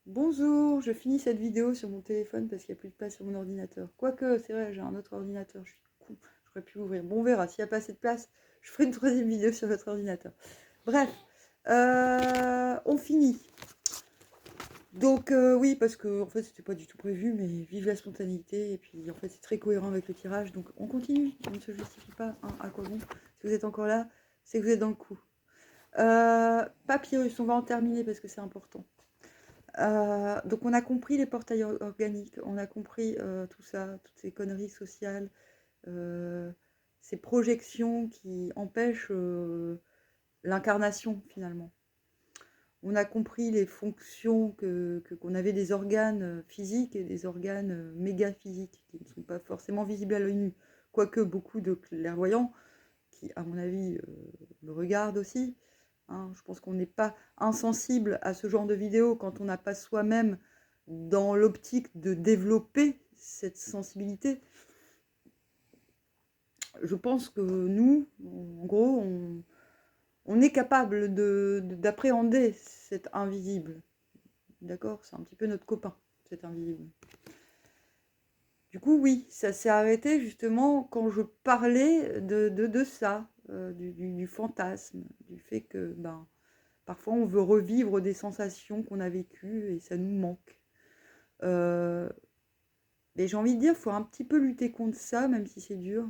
Bonjour, je finis cette vidéo sur mon téléphone parce qu'il n'y a plus de place sur mon ordinateur. Quoique, c'est vrai, j'ai un autre ordinateur, je suis con, j'aurais pu l'ouvrir. Bon, on verra, s'il n'y a pas assez de place, je ferai une troisième vidéo sur votre ordinateur. Bref, on finit. Donc oui, parce que en fait, c'était pas du tout prévu, mais vive la spontanéité, et puis en fait, c'est très cohérent avec le tirage, donc on continue, on ne se justifie pas, hein, à quoi bon. Si vous êtes encore là, c'est que vous êtes dans le coup. Papyrus, on va en terminer parce que c'est important. Donc on a compris les portails organiques, on a compris tout ça, toutes ces conneries sociales, euh, ces projections qui empêchent l'incarnation finalement. On a compris les fonctions qu'on avait des organes physiques et des organes méga-physiques qui ne sont pas forcément visibles à l'œil nu. Quoique beaucoup de clairvoyants, qui à mon avis me regardent aussi, hein, je pense qu'on n'est pas insensible à ce genre de vidéo quand on n'a pas soi-même dans l'optique de développer cette sensibilité. Je pense que nous, en gros, on est capable d'appréhender cet invisible. D'accord? C'est un petit peu notre copain, cet invisible. Du coup, oui, ça s'est arrêté justement quand je parlais de ça, du fantasme, du fait que parfois on veut revivre des sensations qu'on a vécues et ça nous manque. Euh, mais j'ai envie de dire, il faut un petit peu lutter contre ça, même si c'est dur.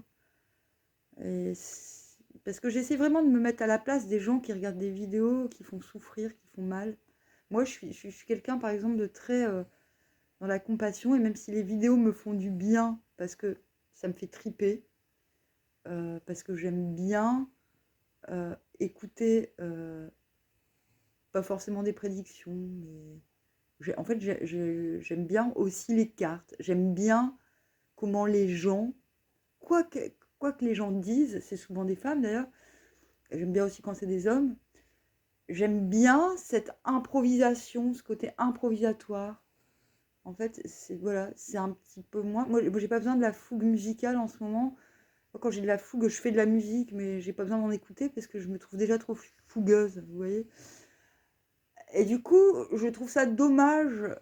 Parce que j'essaie vraiment de me mettre à la place des gens qui regardent des vidéos, qui font souffrir, qui font mal. Moi, je suis quelqu'un, par exemple, de très dans la compassion, et même si les vidéos me font du bien, parce que ça me fait triper, parce que j'aime bien écouter, pas forcément des prédictions, mais en fait, j'aime bien aussi les cartes. J'aime bien comment les gens, quoi que, quoi que les gens disent, c'est souvent des femmes d'ailleurs, j'aime bien aussi quand c'est des hommes, j'aime bien cette improvisation, ce côté improvisatoire. En fait, c'est voilà, c'est un petit peu moins. Moi, j'ai pas besoin de la fougue musicale en ce moment. Moi, quand j'ai de la fougue, je fais de la musique, mais j'ai pas besoin d'en écouter parce que je me trouve déjà trop fougueuse, vous voyez. Et du coup, je trouve ça dommage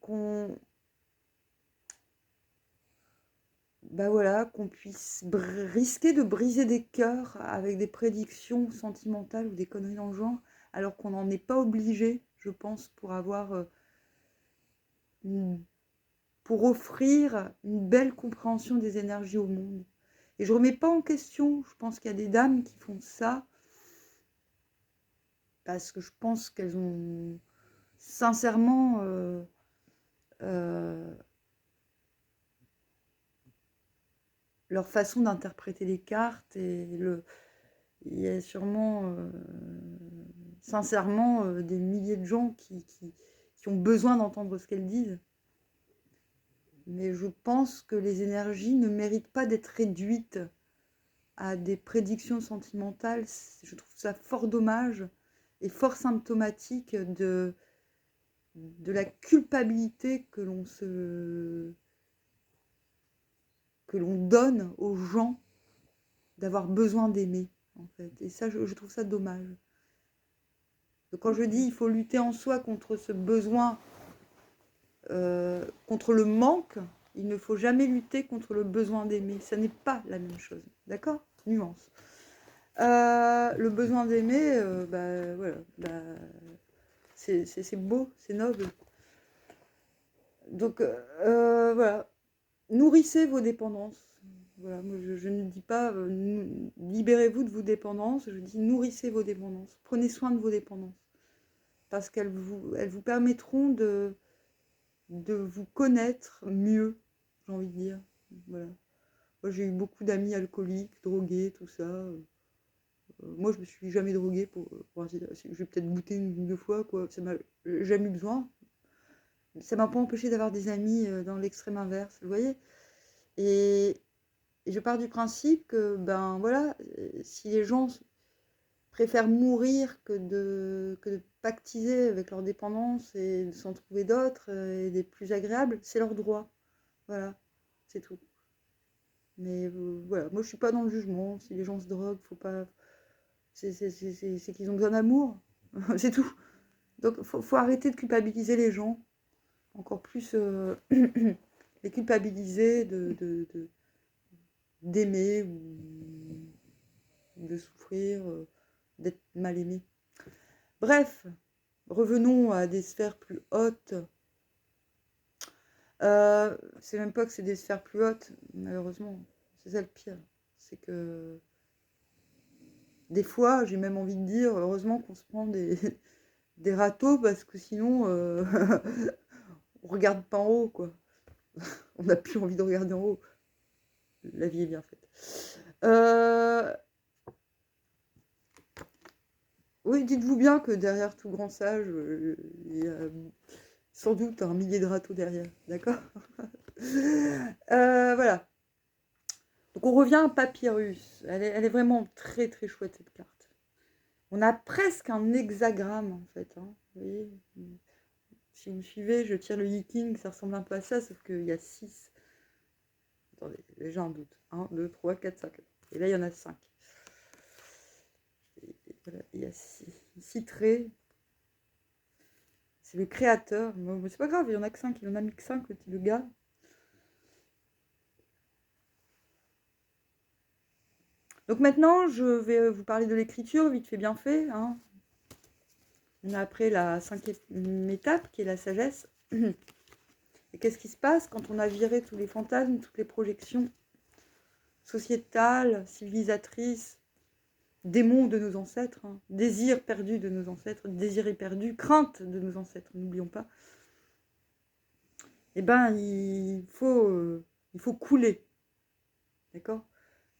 qu'on, bah voilà, qu'on puisse risquer de briser des cœurs avec des prédictions sentimentales ou des conneries dans le genre, alors qu'on n'en est pas obligé, je pense, pour avoir pour offrir une belle compréhension des énergies au monde. Et je remets pas en question, je pense qu'il y a des dames qui font ça parce que je pense qu'elles ont sincèrement euh, leur façon d'interpréter les cartes il y a sûrement sincèrement des milliers de gens qui ont besoin d'entendre ce qu'elles disent. Mais je pense que les énergies ne méritent pas d'être réduites à des prédictions sentimentales. Je trouve ça fort dommage et fort symptomatique de la culpabilité que l'on donne aux gens d'avoir besoin d'aimer, en fait. Et ça, je trouve ça dommage. Donc, quand je dis il faut lutter en soi contre ce besoin, contre le manque, il ne faut jamais lutter contre le besoin d'aimer. Ça n'est pas la même chose. D'accord? Nuance. Le besoin d'aimer, voilà, c'est beau, c'est noble. Donc voilà, nourrissez vos dépendances. Voilà, moi je ne dis pas libérez-vous de vos dépendances, je dis nourrissez vos dépendances. Prenez soin de vos dépendances parce elles vous permettront de vous connaître mieux, j'ai envie de dire. Voilà. Moi j'ai eu beaucoup d'amis alcooliques, drogués, tout ça. Moi je me suis jamais droguée pour ainsi dire. Je vais peut-être goûter une ou deux fois, quoi. Ça m'a jamais eu besoin. Ça m'a pas empêché d'avoir des amis dans l'extrême inverse, vous voyez. Et, et je pars du principe que, ben voilà, si les gens préfèrent mourir que de pactiser avec leur dépendance et de s'en trouver d'autres et des plus agréables, c'est leur droit. Voilà, c'est tout. Mais voilà, moi je suis pas dans le jugement. Si les gens se droguent, faut pas. C'est qu'ils ont besoin d'amour. C'est tout. Donc faut arrêter de culpabiliser les gens. encore plus les culpabiliser d'aimer ou de souffrir, d'être mal aimé. Bref, revenons à des sphères plus hautes. C'est même pas que c'est des sphères plus hautes, malheureusement. C'est ça le pire. C'est que des fois, j'ai même envie de dire, heureusement qu'on se prend des, des râteaux parce que sinon, on regarde pas en haut, quoi. On n'a plus envie de regarder en haut. La vie est bien faite. Oui, dites-vous bien que derrière tout grand sage, il y a sans doute un millier de râteaux derrière, d'accord. Voilà. Donc on revient à Papyrus. Elle est vraiment très très chouette cette carte. On a presque un hexagramme en fait. Hein. Vous voyez, si vous me suivez, je tire le Yi-King, ça ressemble un peu à ça, sauf qu'il y a 6. Attendez, j'ai un doute. 1, 2, 3, 4, 5. Et là, il y en a 5. Et voilà, il y a 6 traits. C'est le créateur. Bon, c'est pas grave, il y en a que 5. Il en a mis que 5, le gars. Donc maintenant, je vais vous parler de l'écriture, vite fait bien fait. Hein. On a après la 5e étape, qui est la sagesse. Et qu'est-ce qui se passe quand on a viré tous les fantasmes, toutes les projections sociétales, civilisatrices, démons de nos ancêtres, hein, désirs perdus de nos ancêtres, désirs perdus, craintes de nos ancêtres, n'oublions pas. Eh ben, il faut couler. D'accord ?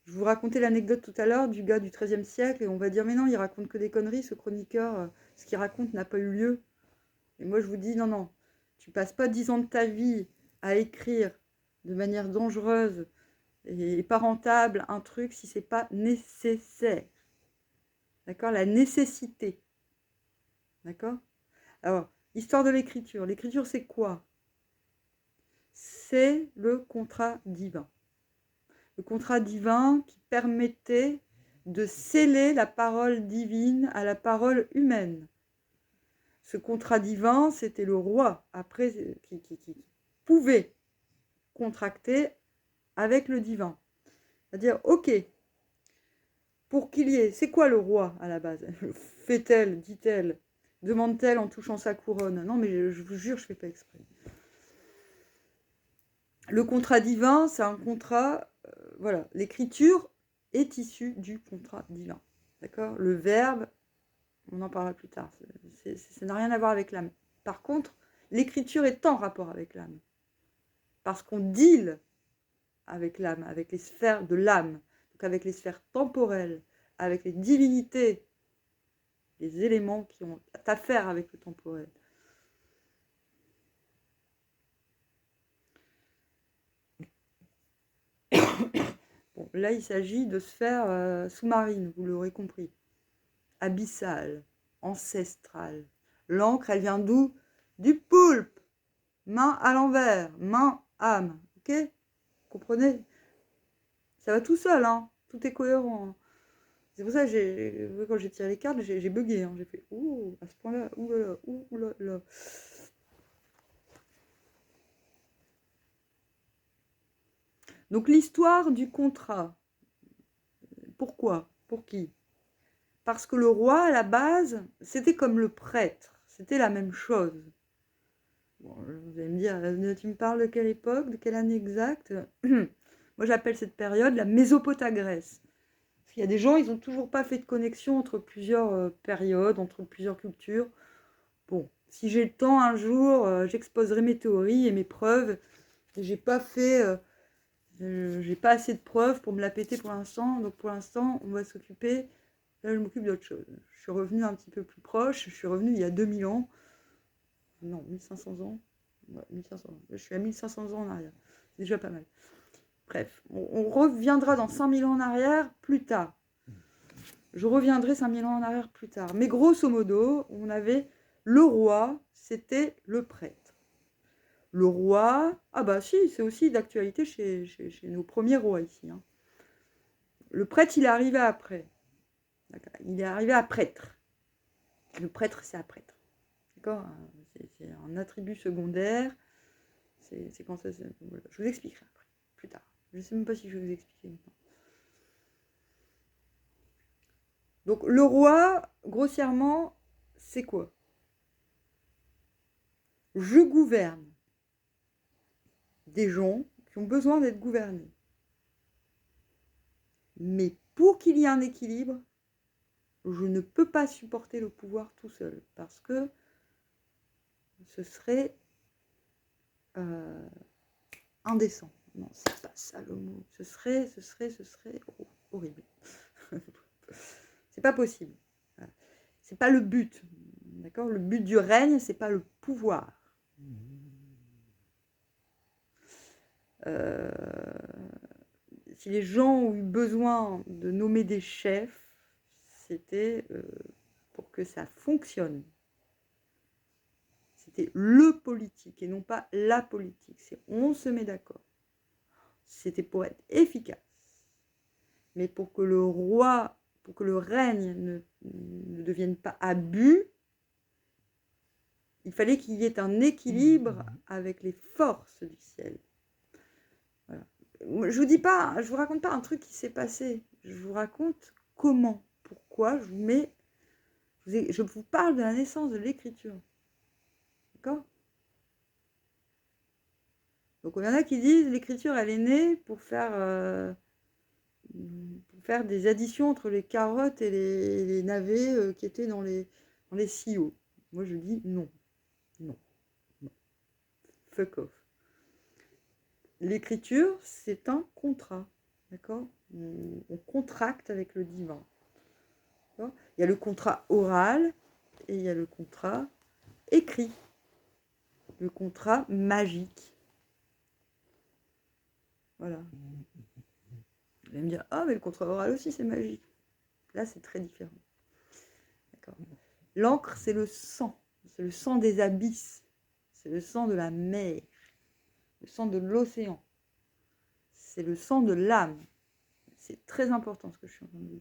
Je vous racontais l'anecdote tout à l'heure du gars du XIIIe siècle, et on va dire, mais non, il raconte que des conneries, ce chroniqueur, ce qu'il raconte n'a pas eu lieu. Et moi, je vous dis, non, non, tu passes pas 10 ans de ta vie à écrire de manière dangereuse et pas rentable un truc si c'est pas nécessaire. D'accord ? La nécessité. D'accord ? Alors, histoire de l'écriture. L'écriture, c'est quoi ? C'est le contrat divin. Le contrat divin qui permettait de sceller la parole divine à la parole humaine. Ce contrat divin, c'était le roi, après, qui pouvait contracter avec le divin. C'est-à-dire, ok, pour qu'il y ait, c'est quoi le roi à la base ? Fait-elle, dit-elle, demande-t-elle en touchant sa couronne ? Non, mais je vous jure, je ne fais pas exprès. Le contrat divin, c'est un contrat, voilà, l'écriture est issue du contrat divin. D'accord ? Le verbe, on en parlera plus tard, ça n'a rien à voir avec l'âme. Par contre, l'écriture est en rapport avec l'âme. Parce qu'on deal avec l'âme, avec les sphères de l'âme, donc avec les sphères temporelles, avec les divinités, les éléments qui ont affaire avec le temporel. Bon, là, il s'agit de sphères sous-marines, vous l'aurez compris. Abyssales, ancestrales. L'encre, elle vient d'où ? Du poulpe. Main à l'envers, main, âme. Ok ? Comprenez ? Ça va tout seul, hein. Tout est cohérent. Hein. C'est pour ça que quand j'ai tiré les cartes, j'ai bugué. Hein. J'ai fait ouh, à ce point-là, ouh là là, ouh là là. Donc l'histoire du contrat. Pourquoi ? Pour qui ? Parce que le roi, à la base, c'était comme le prêtre. C'était la même chose. Bon, vous allez me dire, tu me parles de quelle époque, de quelle année exacte ? Moi, j'appelle cette période la Mésopotame-Grèce. Parce qu'il y a des gens, ils n'ont toujours pas fait de connexion entre plusieurs périodes, entre plusieurs cultures. Bon, si j'ai le temps un jour, j'exposerai mes théories et mes preuves. Et j'ai pas assez de preuves pour me la péter pour l'instant. Donc pour l'instant, on va s'occuper. Là, je m'occupe d'autre chose. Je suis revenue un petit peu plus proche. Je suis revenue il y a 2000 ans. Non, 1500 ans. Ouais, 1500 ans. Je suis à 1500 ans en arrière. C'est déjà pas mal. Bref, on reviendra dans 5000 ans en arrière plus tard. Je reviendrai 5000 ans en arrière plus tard. Mais grosso modo, on avait le roi, c'était le prêtre. Le roi, ah bah si, c'est aussi d'actualité chez nos premiers rois ici. Hein. Le prêtre, il est arrivé après. Il est arrivé à prêtre. Le prêtre, c'est à prêtre. D'accord ? C'est un attribut secondaire. C'est quand ça... Voilà. Je vous expliquerai après, plus tard. Je ne sais même pas si je vais vous expliquer maintenant. Donc le roi, grossièrement, c'est quoi? Je gouverne des gens qui ont besoin d'être gouvernés. Mais pour qu'il y ait un équilibre, je ne peux pas supporter le pouvoir tout seul, parce que ce serait indécent. Non, c'est pas ça le mot. Ce serait horrible. C'est pas possible. Voilà. C'est pas le but. D'accord? Le but du règne, c'est pas le pouvoir. Si les gens ont eu besoin de nommer des chefs, c'était pour que ça fonctionne. C'était le politique et non pas la politique. C'est on se met d'accord. C'était pour être efficace. Mais pour que le roi, pour que le règne ne devienne pas abus, il fallait qu'il y ait un équilibre avec les forces du ciel. Voilà. Je vous dis pas, je vous raconte pas un truc qui s'est passé. Je vous raconte comment, pourquoi. Je vous parle de la naissance de l'écriture. D'accord? Donc il y en a qui disent l'écriture elle est née pour faire des additions entre les carottes et les navets qui étaient dans les silos. Moi je dis non. Non. Non. Fuck off. L'écriture, c'est un contrat. D'accord? On contracte avec le divin. Il y a le contrat oral et il y a le contrat écrit. Le contrat magique. Voilà. Vous allez me dire, ah, mais le contrat oral aussi, c'est magique. Là, c'est très différent. D'accord. L'encre, c'est le sang. C'est le sang des abysses. C'est le sang de la mer. Le sang de l'océan. C'est le sang de l'âme. C'est très important ce que je suis en train de dire.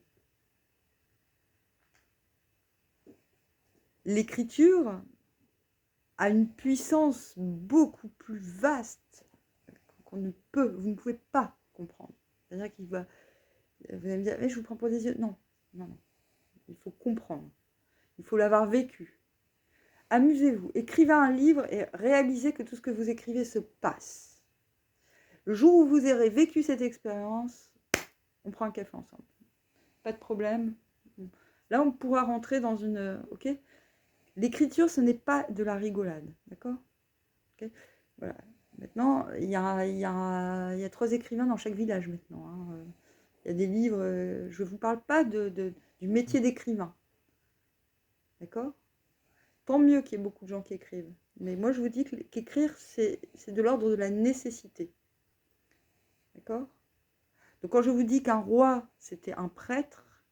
L'écriture a une puissance beaucoup plus vaste vous ne pouvez pas comprendre. C'est-à-dire qu'il va... Vous allez me dire, mais je vous prends pour des yeux. Non, non, non. Il faut comprendre. Il faut l'avoir vécu. Amusez-vous. Écrivez un livre et réalisez que tout ce que vous écrivez se passe. Le jour où vous aurez vécu cette expérience, on prend un café ensemble. Pas de problème. Là, on pourra rentrer dans une... Ok ? L'écriture, ce n'est pas de la rigolade. D'accord ? Ok ? Voilà. Maintenant, il y a 3 écrivains dans chaque village maintenant. Hein. Il y a des livres... je ne vous parle pas du métier d'écrivain. D'accord ? Tant mieux qu'il y ait beaucoup de gens qui écrivent. Mais moi, je vous dis qu'écrire, c'est de l'ordre de la nécessité. D'accord ? Donc, quand je vous dis qu'un roi, c'était un prêtre,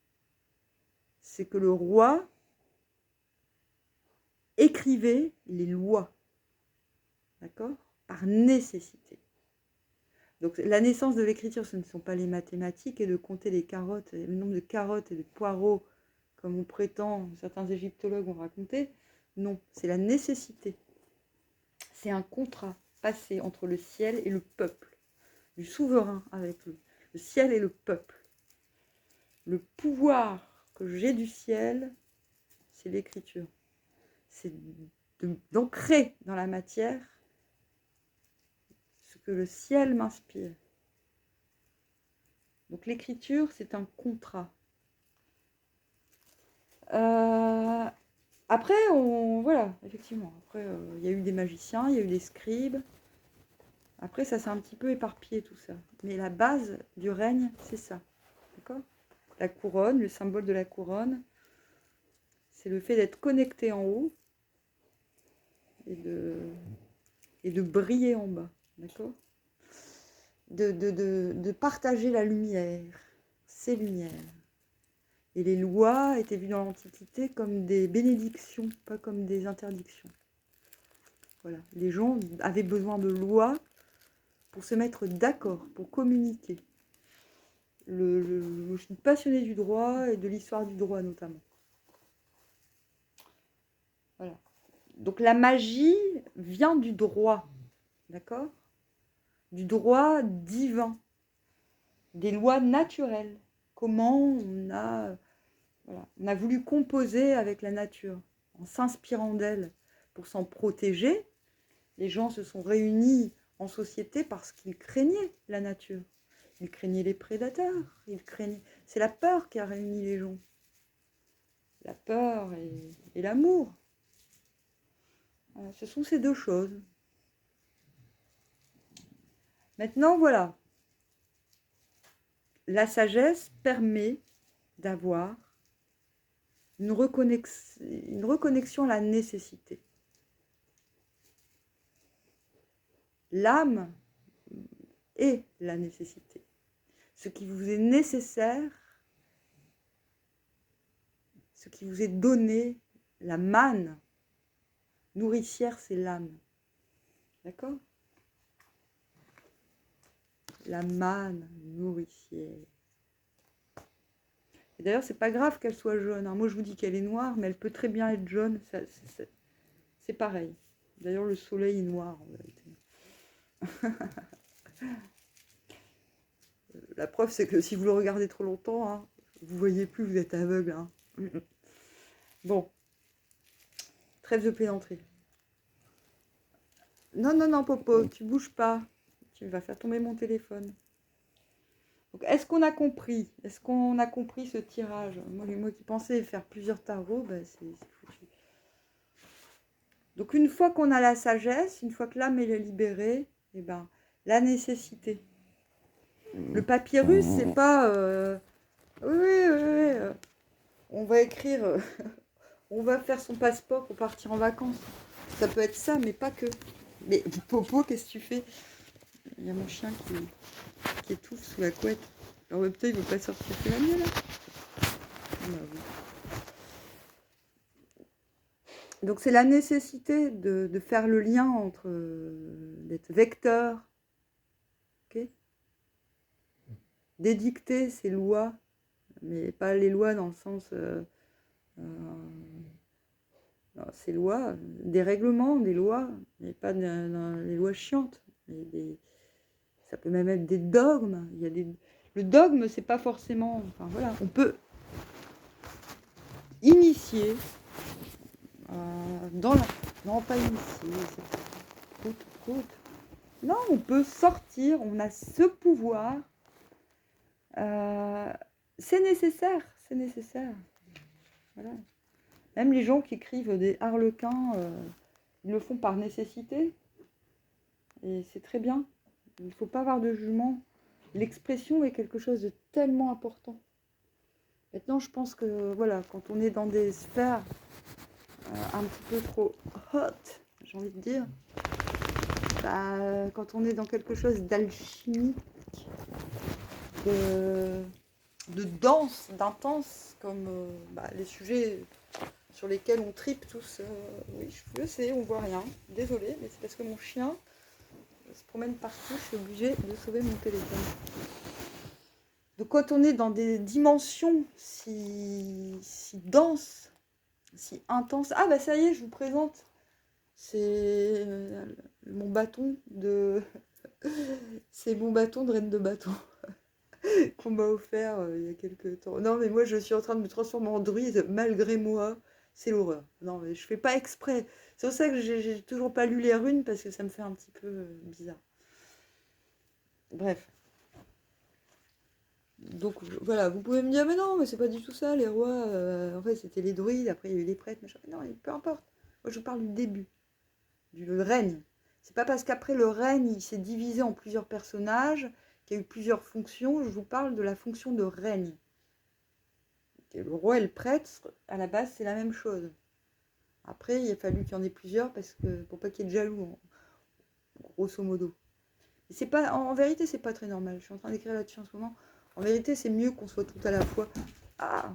c'est que le roi écrivait les lois. D'accord ? Par nécessité. Donc, la naissance de l'écriture, ce ne sont pas les mathématiques et de compter les carottes, le nombre de carottes et de poireaux, comme on prétend, certains égyptologues ont raconté. Non, c'est la nécessité. C'est un contrat passé entre le ciel et le peuple, du souverain avec le ciel et le peuple. Le pouvoir que j'ai du ciel, c'est l'écriture. C'est d'ancrer dans la matière ce que le ciel m'inspire. Donc l'écriture, c'est un contrat. Après, voilà, effectivement. Après, il y a eu des magiciens, il y a eu des scribes. Après, ça s'est un petit peu éparpillé tout ça. Mais la base du règne, c'est ça. D'accord ? La couronne, le symbole de la couronne, c'est le fait d'être connecté en haut et de briller en bas. D'accord ? De partager la lumière, ces lumières. Et les lois étaient vues dans l'Antiquité comme des bénédictions, pas comme des interdictions. Voilà. Les gens avaient besoin de lois pour se mettre d'accord, pour communiquer. Je suis passionnée du droit et de l'histoire du droit notamment. Voilà. Donc la magie vient du droit, d'accord? Du droit divin, des lois naturelles. Comment voilà, on a voulu composer avec la nature, en s'inspirant d'elle pour s'en protéger. Les gens se sont réunis en société parce qu'ils craignaient la nature. Ils craignaient les prédateurs. C'est la peur qui a réuni les gens. La peur et l'amour. Voilà, ce sont ces deux choses. Maintenant, voilà. La sagesse permet d'avoir une reconnexion à la nécessité. L'âme est la nécessité. Ce qui vous est nécessaire, ce qui vous est donné, la manne nourricière, c'est l'âme. D'accord? La manne nourricière. Et d'ailleurs, c'est pas grave qu'elle soit jaune. Hein. Moi, je vous dis qu'elle est noire, mais elle peut très bien être jaune. C'est pareil. D'ailleurs, le soleil est noir, en vérité. La preuve, c'est que si vous le regardez trop longtemps, hein, vous voyez plus, vous êtes aveugle. Hein. Bon. Trêve de plaisanterie. Non, non, non, Popo, tu bouges pas. Tu vas faire tomber mon téléphone. Est-ce qu'on a compris? Est-ce qu'on a compris ce tirage? Moi qui pensais faire plusieurs tarots, ben c'est foutu. Donc une fois qu'on a la sagesse, une fois que l'âme est libérée, eh ben, la nécessité. Le papyrus, c'est pas... Oui. On va écrire... on va faire son passeport pour partir en vacances. Ça peut être ça, mais pas que. Mais Popo, qu'est-ce que tu fais? Il y a mon chien qui étouffe sous la couette. Alors peut-être il ne veut pas sortir, c'est la mienne là. Bah, oui. Donc c'est la nécessité de faire le lien entre d'être vecteur, okay, d'édicter ces lois, mais pas les lois dans le sens ces lois, des règlements, des lois, mais pas les lois chiantes. Ça peut même être des dogmes. Le dogme, c'est pas forcément... Enfin voilà, on peut initier dans la... Non, pas initier, c'est trop. Non, on peut sortir, on a ce pouvoir. C'est nécessaire. Voilà. Même les gens qui écrivent des harlequins, ils le font par nécessité. Et c'est très bien. Il ne faut pas avoir de jugement. L'expression est quelque chose de tellement important. Maintenant, je pense que, voilà, quand on est dans des sphères un petit peu trop hot, j'ai envie de dire, bah, quand on est dans quelque chose d'alchimique, de dense, d'intense, comme les sujets sur lesquels on tripe tous. Oui, je sais, on voit rien. Désolée, mais c'est parce que mon chien se promène partout, je suis obligée de sauver mon téléphone. Donc quand on est dans des dimensions si denses, si intenses... Ah bah ça y est, je vous présente. C'est mon bâton de... C'est mon bâton de reine de bâton qu'on m'a offert il y a quelques temps. Non mais moi je suis en train de me transformer en druide malgré moi. C'est l'horreur. Non mais je fais pas exprès. C'est pour ça que j'ai toujours pas lu les runes parce que ça me fait un petit peu bizarre. Bref. Donc voilà, vous pouvez me dire, mais non, mais c'est pas du tout ça, les rois, en fait c'était les druides, après il y a eu les prêtres, machin. Non, peu importe. Moi je parle du début, du règne. C'est pas parce qu'après le règne, il s'est divisé en plusieurs personnages, qu'il y a eu plusieurs fonctions, je vous parle de la fonction de règne. Et le roi et le prêtre, à la base, c'est la même chose. Après, il a fallu qu'il y en ait plusieurs parce que, pour pas qu'il y ait de jaloux, grosso modo. Et c'est pas, en vérité, c'est pas très normal. Je suis en train d'écrire là-dessus en ce moment. En vérité, c'est mieux qu'on soit tout à la fois. Ah!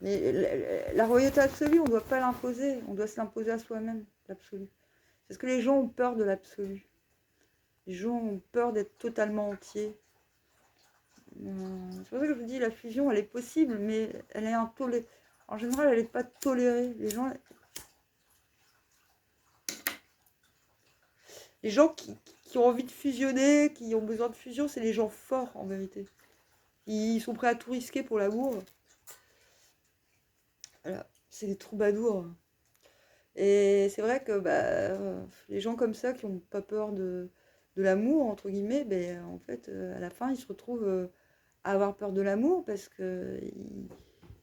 Mais la royauté absolue, on ne doit pas l'imposer. On doit se l'imposer à soi-même, l'absolu. Parce que les gens ont peur de l'absolu. Les gens ont peur d'être totalement entiers. C'est pour ça que je vous dis, la fusion, elle est possible, mais elle est en général, elle n'est pas tolérée. Les gens, Les gens qui ont envie de fusionner, qui ont besoin de fusion, c'est les gens forts en vérité. Ils sont prêts à tout risquer pour l'amour. Voilà, c'est des troubadours. Et c'est vrai que les gens comme ça qui n'ont pas peur de l'amour, entre guillemets, ben, en fait, à la fin, ils se retrouvent à avoir peur de l'amour parce qu'ils ne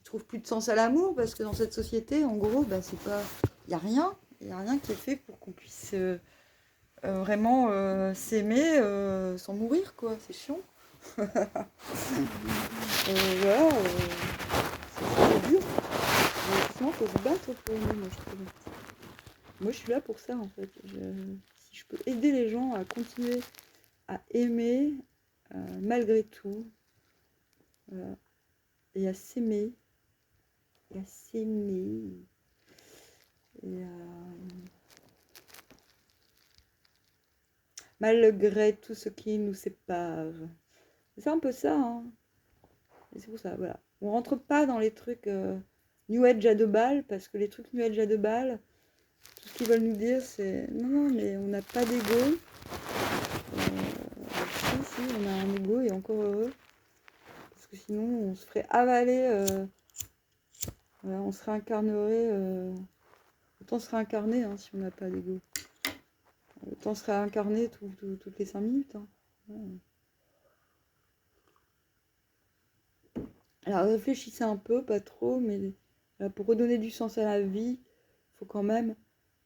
trouvent plus de sens à l'amour, parce que dans cette société, en gros, ben, c'est pas, il n'y a rien. Il n'y a rien qui est fait pour qu'on puisse vraiment s'aimer sans mourir, quoi. C'est chiant. Voilà, c'est dur. Mais effectivement, il faut se battre pour aimer, moi, je trouve. Moi, je suis là pour ça, en fait. Si je peux aider les gens à continuer à aimer malgré tout, voilà, et à s'aimer, et à s'aimer, et à... malgré tout ce qui nous sépare. C'est un peu ça, hein. Et c'est pour ça, voilà. On rentre pas dans les trucs New Age à 2 balles, parce que les trucs New Age à 2 balles, tout ce qu'ils veulent nous dire, c'est non, non, mais on n'a pas d'ego. Si, on a un ego et encore heureux. Parce que sinon, on se ferait avaler. Voilà, on se réincarnerait. Autant se réincarner hein, si on n'a pas d'ego. Autant se réincarner toutes les 5 minutes. Hein. Ouais. Alors réfléchissez un peu, pas trop, mais pour redonner du sens à la vie, il faut quand même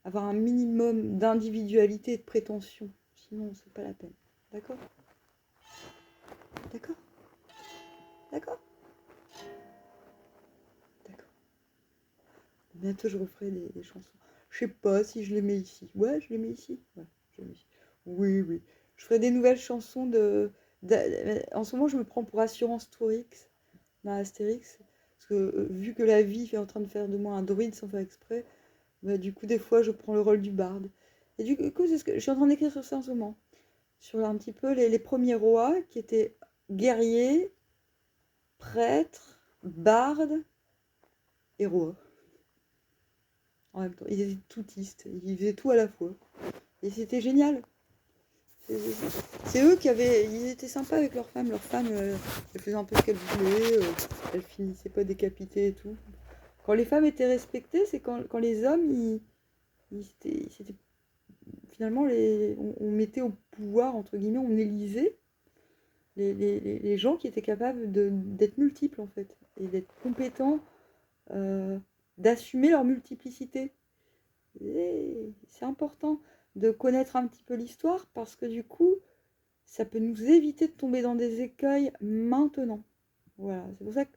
avoir un minimum d'individualité et de prétention. Sinon, c'est pas la peine. D'accord ? D'accord ? D'accord ? D'accord. Bientôt, je referai des chansons. Je sais pas si je les mets ici. Ouais, je les mets ici. Ouais, je les mets ici. Oui, oui. Je ferai des nouvelles chansons En ce moment, je me prends pour Assurance Tourix dans Astérix. Parce que vu que la vie est en train de faire de moi un druide sans faire exprès, bah, du coup, des fois, je prends le rôle du barde. Et du coup, c'est ce que je suis en train d'écrire sur ça en ce moment. Sur un petit peu les premiers rois qui étaient guerriers, prêtres, bardes et rois. En même temps, ils étaient toutistes, ils faisaient tout à la fois. Et c'était génial. C'est eux ils étaient sympas avec leurs femmes. Leurs femmes, elles faisaient un peu ce qu'elles voulaient, elles finissaient pas décapitées et tout. Quand les femmes étaient respectées, c'est quand les hommes, c'était finalement, on mettait au pouvoir, entre guillemets, on élisait les gens qui étaient capables d'être multiples, en fait, et d'être compétents, d'assumer leur multiplicité. C'est important de connaître un petit peu l'histoire parce que du coup, ça peut nous éviter de tomber dans des écueils maintenant. Voilà, c'est pour ça que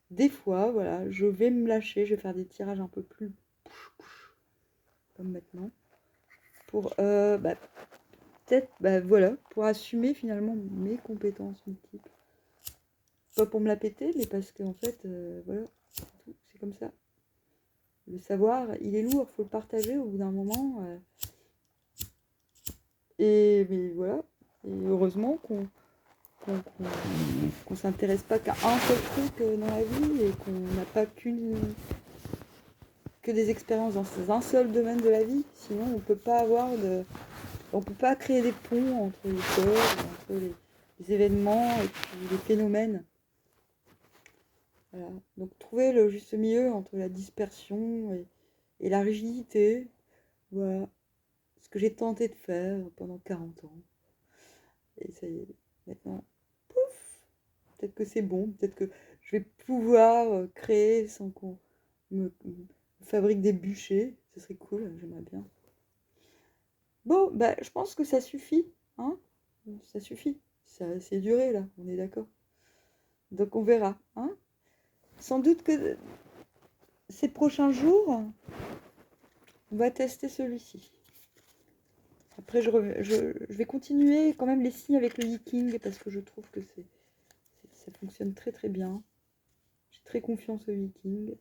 des fois, voilà, je vais me lâcher, je vais faire des tirages un peu plus comme maintenant pour peut-être voilà, pour assumer finalement mes compétences multiples. Pas pour me la péter, mais parce qu'en fait, voilà, c'est comme ça. Le savoir, il est lourd, faut le partager au bout d'un moment. Et mais voilà, et heureusement qu'on s'intéresse pas qu'à un seul truc dans la vie et qu'on n'a pas que des expériences dans un seul domaine de la vie. Sinon, on peut pas on peut pas créer des ponts entre les choses, entre les événements et puis les phénomènes. Voilà. Donc trouver le juste milieu entre la dispersion et la rigidité. Voilà. Ce que j'ai tenté de faire pendant 40 ans. Et ça y est, maintenant, pouf, peut-être que c'est bon, peut-être que je vais pouvoir créer sans qu'on me fabrique des bûchers. Ce serait cool, j'aimerais bien. Bon, je pense que ça suffit, hein. Ça suffit. Ça a assez duré, là, on est d'accord. Donc on verra, hein. Sans doute que ces prochains jours, on va tester celui-ci. Après, je vais continuer quand même les signes avec le Yiking parce que je trouve que ça fonctionne très très bien. J'ai très confiance au Yiking.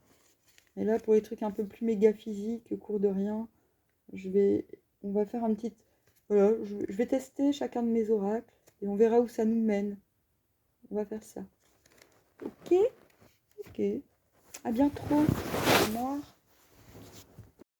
Et là, pour les trucs un peu plus méga physiques, cours de rien, on va faire un petit... Voilà, je vais tester chacun de mes oracles et on verra où ça nous mène. On va faire ça. Ok. À bientôt. Au revoir.